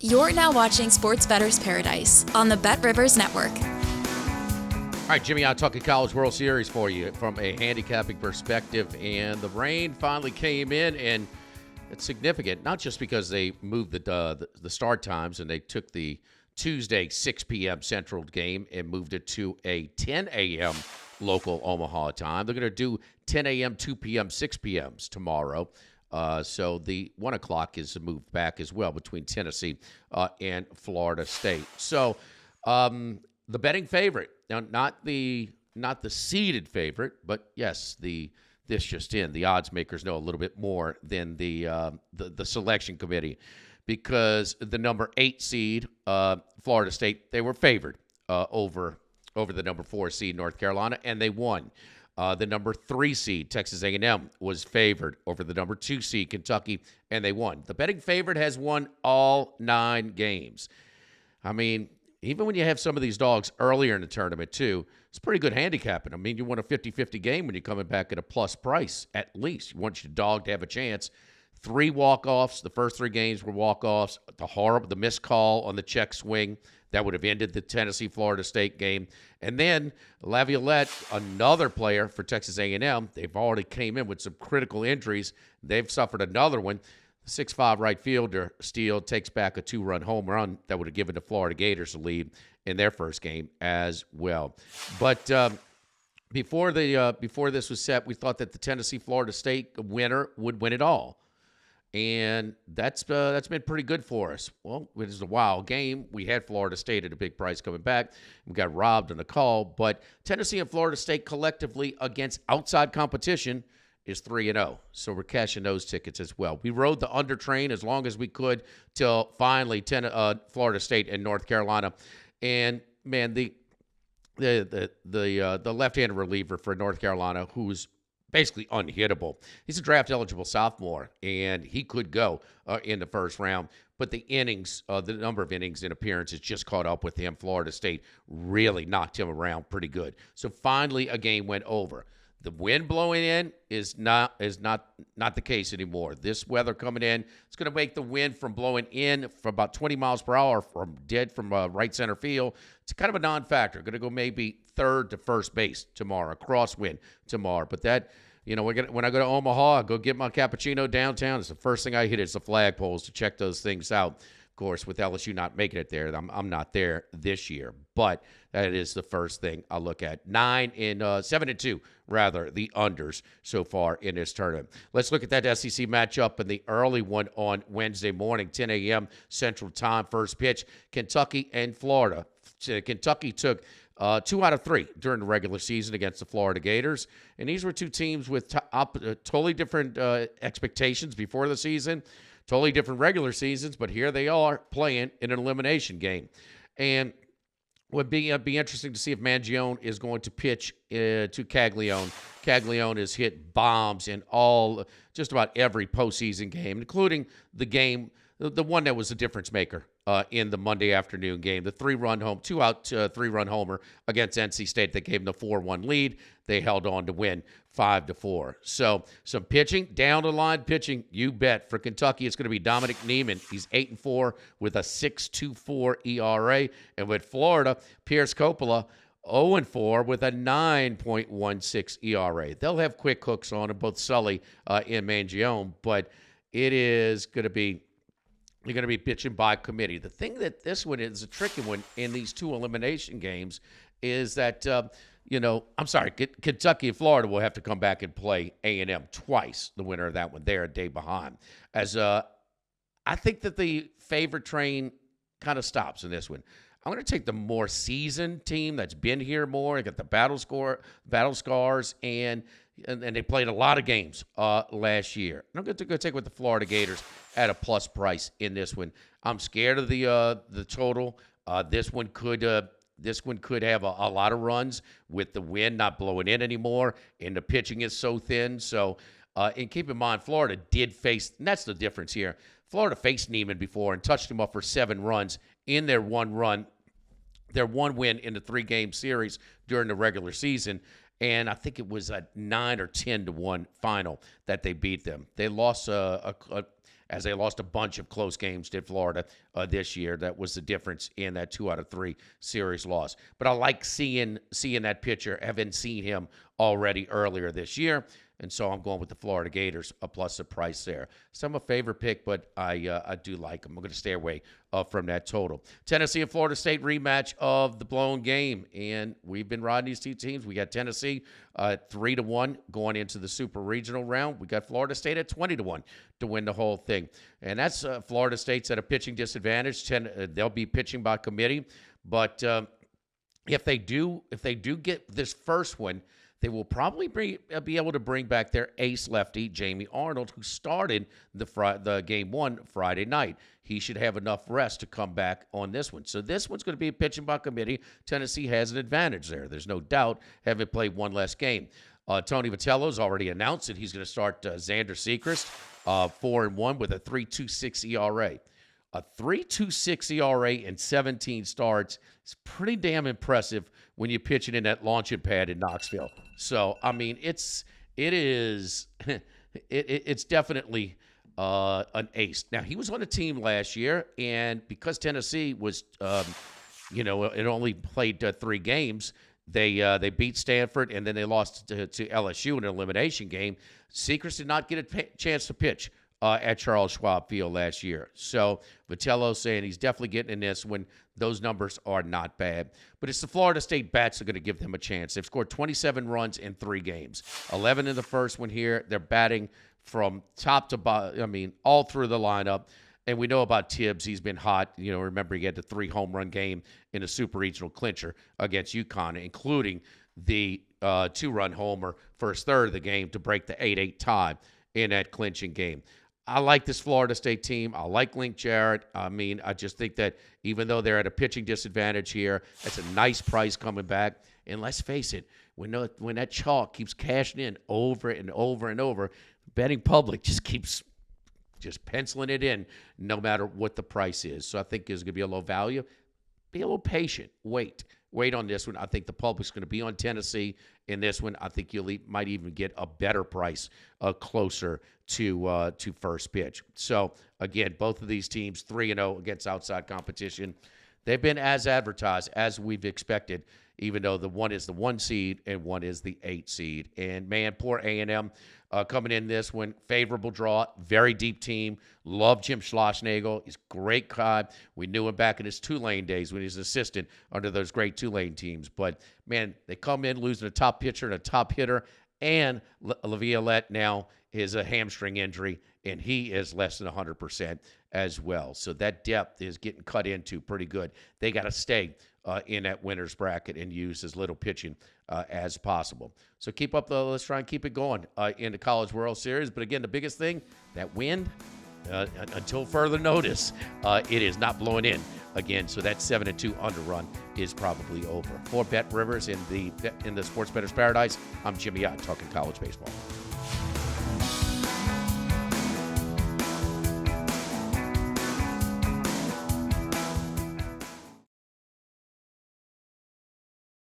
You're now watching Sports Bettor's Paradise on the BetRivers Network. All right, Jimmy, I'm talking College World Series for you from a handicapping perspective. And the rain finally came in, and it's significant, not just because they moved the start times and they took the Tuesday 6 p.m. Central game and moved it to a 10 a.m. local Omaha time. They're going to do 10 a.m., 2 p.m., 6 p.m.s tomorrow. So the 1 o'clock is moved back as well between Tennessee and Florida State. So the betting favorite, now not the seeded favorite, but yes, this just in. The odds makers know a little bit more than the selection committee, because the number 8 seed, Florida State, they were favored over the number 4 seed, North Carolina, and they won. The number 3 seed, Texas A&M, was favored over the number 2 seed, Kentucky, and they won. The betting favorite has won all 9 games. I mean, even when you have some of these dogs earlier in the tournament, too, it's pretty good handicapping. I mean, you want a 50-50 game when you're coming back at a plus price, at least. You want your dog to have a chance. 3 walk-offs. The first 3 games were walk-offs. The missed call on the check swing that would have ended the Tennessee-Florida State game. And then Laviolette, another player for Texas A&M, they've already came in with some critical injuries. They've suffered another one. The 6'5" right fielder, Steele, takes back a 2-run home run that would have given the Florida Gators a lead in their first game as well. But before this was set, we thought that the Tennessee-Florida State winner would win it all. And that's been pretty good for us. Well, it was a wild game. We had Florida State at a big price coming back. We got robbed on the call. But Tennessee and Florida State collectively against outside competition is 3-0. So we're cashing those tickets as well. We rode the under train as long as we could till finally Florida State and North Carolina. And, man, the left-handed reliever for North Carolina, who's basically unhittable. He's a draft-eligible sophomore, and he could go in the first round. But the innings, the number of innings and appearances just caught up with him. Florida State really knocked him around pretty good. So finally, a game went over. The wind blowing in is not the case anymore. This weather coming in, it's going to make the wind from blowing in for about 20 miles per hour from right center field. It's kind of a non-factor. Going to go maybe third to first base tomorrow, crosswind tomorrow. But that, when I go to Omaha, I go get my cappuccino downtown. It's the first thing I hit is the flagpoles to check those things out. Of course, with LSU not making it there, I'm not there this year. But that is the first thing I look at. 7-2, rather, the unders so far in this tournament. Let's look at that SEC matchup and the early one on Wednesday morning, 10 a.m. Central Time, first pitch, Kentucky and Florida. Kentucky took 2 out of 3 during the regular season against the Florida Gators. And these were 2 teams with totally different expectations before the season, totally different regular seasons, but here they are playing in an elimination game. And would be interesting to see if Mangione is going to pitch to Caglione. Caglione has hit bombs in just about every postseason game, including the game, the one that was a difference maker in the Monday afternoon game, the 3-run 3-run homer against NC State that gave them the 4-1 lead. They held on to win 5-4. So some pitching, down the line pitching, you bet. For Kentucky, it's going to be Dominic Niemann. He's 8-4 with a 6.24 ERA. And with Florida, Pierce Coppola, 0-4 with a 9.16 ERA. They'll have quick hooks on them, both Sully and Mangione, but it is going to be you're going to be pitching by committee. The thing that this one is a tricky one in these 2 elimination games is that, Kentucky and Florida will have to come back and play A&M twice, the winner of that one. They're a day behind. I think that the favorite train kind of stops in this one. I'm going to take the more seasoned team that's been here more. I got the battle scars, and they played a lot of games last year. And I'm going to go take with the Florida Gators at a plus price in this one. I'm scared of the total. This one could have a lot of runs with the wind not blowing in anymore, and the pitching is so thin. So, and keep in mind, Florida did face, and that's the difference here. Florida faced Neiman before and touched him up for 7 runs in their one win in the 3-game series during the regular season. And I think it was a 9 or 10-1 final that they beat them. They lost as they lost a bunch of close games, did Florida this year. That was the difference in that 2 out of 3 series loss. But I like seeing that pitcher, having seen him already earlier this year. And so I'm going with the Florida Gators, a plus a price there. So I'm a favorite pick, but I do like them. I'm going to stay away from that total. Tennessee and Florida State rematch of the blown game. And we've been riding these two teams. We got Tennessee 3-1 going into the Super Regional round. We got Florida State at 20-1 to win the whole thing. And that's Florida State's at a pitching disadvantage. They'll be pitching by committee. But if they do get this first one, they will probably be able to bring back their ace lefty, Jamie Arnold, who started the game 1 Friday night. He should have enough rest to come back on this one. So this one's going to be a pitching by committee. Tennessee has an advantage there. There's no doubt, having played one less game. Tony Vitello's already announced that he's going to start Xander Sechrist, 4-1 with a 3.26 ERA. A 3.26 ERA in 17 starts is pretty damn impressive when you're pitching in that launching pad in Knoxville. So, I mean, it's definitely an ace. Now, he was on a team last year, and because Tennessee was, it only played 3 games, they beat Stanford, and then they lost to LSU in an elimination game. Sechrist did not get a chance to pitch at Charles Schwab Field last year. So Vitello saying he's definitely getting in this when those numbers are not bad. But it's the Florida State bats that are going to give them a chance. They've scored 27 runs in 3 games. 11 in the first one here. They're batting from top to bottom, all through the lineup. And we know about Tibbs. He's been hot. Remember he had the 3 home run game in a Super Regional clincher against UConn, including the 2-run homer first third of the game to break the 8-8 tie in that clinching game. I like this Florida State team. I like Link Jarrett. I just think that even though they're at a pitching disadvantage here, that's a nice price coming back. And let's face it, when that chalk keeps cashing in over and over and over, the betting public just keeps penciling it in no matter what the price is. So I think there's going to be a low value. Be a little patient. Wait on this one. I think the public's going to be on Tennessee in this one. I think you might even get a better price closer to first pitch. So, again, both of these teams 3-0 against outside competition. They've been as advertised as we've expected, even though the one is the 1 seed and one is the 8 seed. And, man, poor A&M coming in this one. Favorable draw, very deep team. Love Jim Schlossnagle. He's a great guy. We knew him back in his Tulane days when he was an assistant under those great Tulane teams. But, man, they come in losing a top pitcher and a top hitter. And LaViolette now is a hamstring injury, and he is less than 100% as well. So that depth is getting cut into pretty good. They got to stay in that winner's bracket and use as little pitching as possible. So let's try and keep it going in the College World Series. But again, the biggest thing, that wind, until further notice, it is not blowing in again. So that 7-2 underrun is probably over. For BetRivers in the Sports Bettor's Paradise, I'm Jimmy Ott talking college baseball.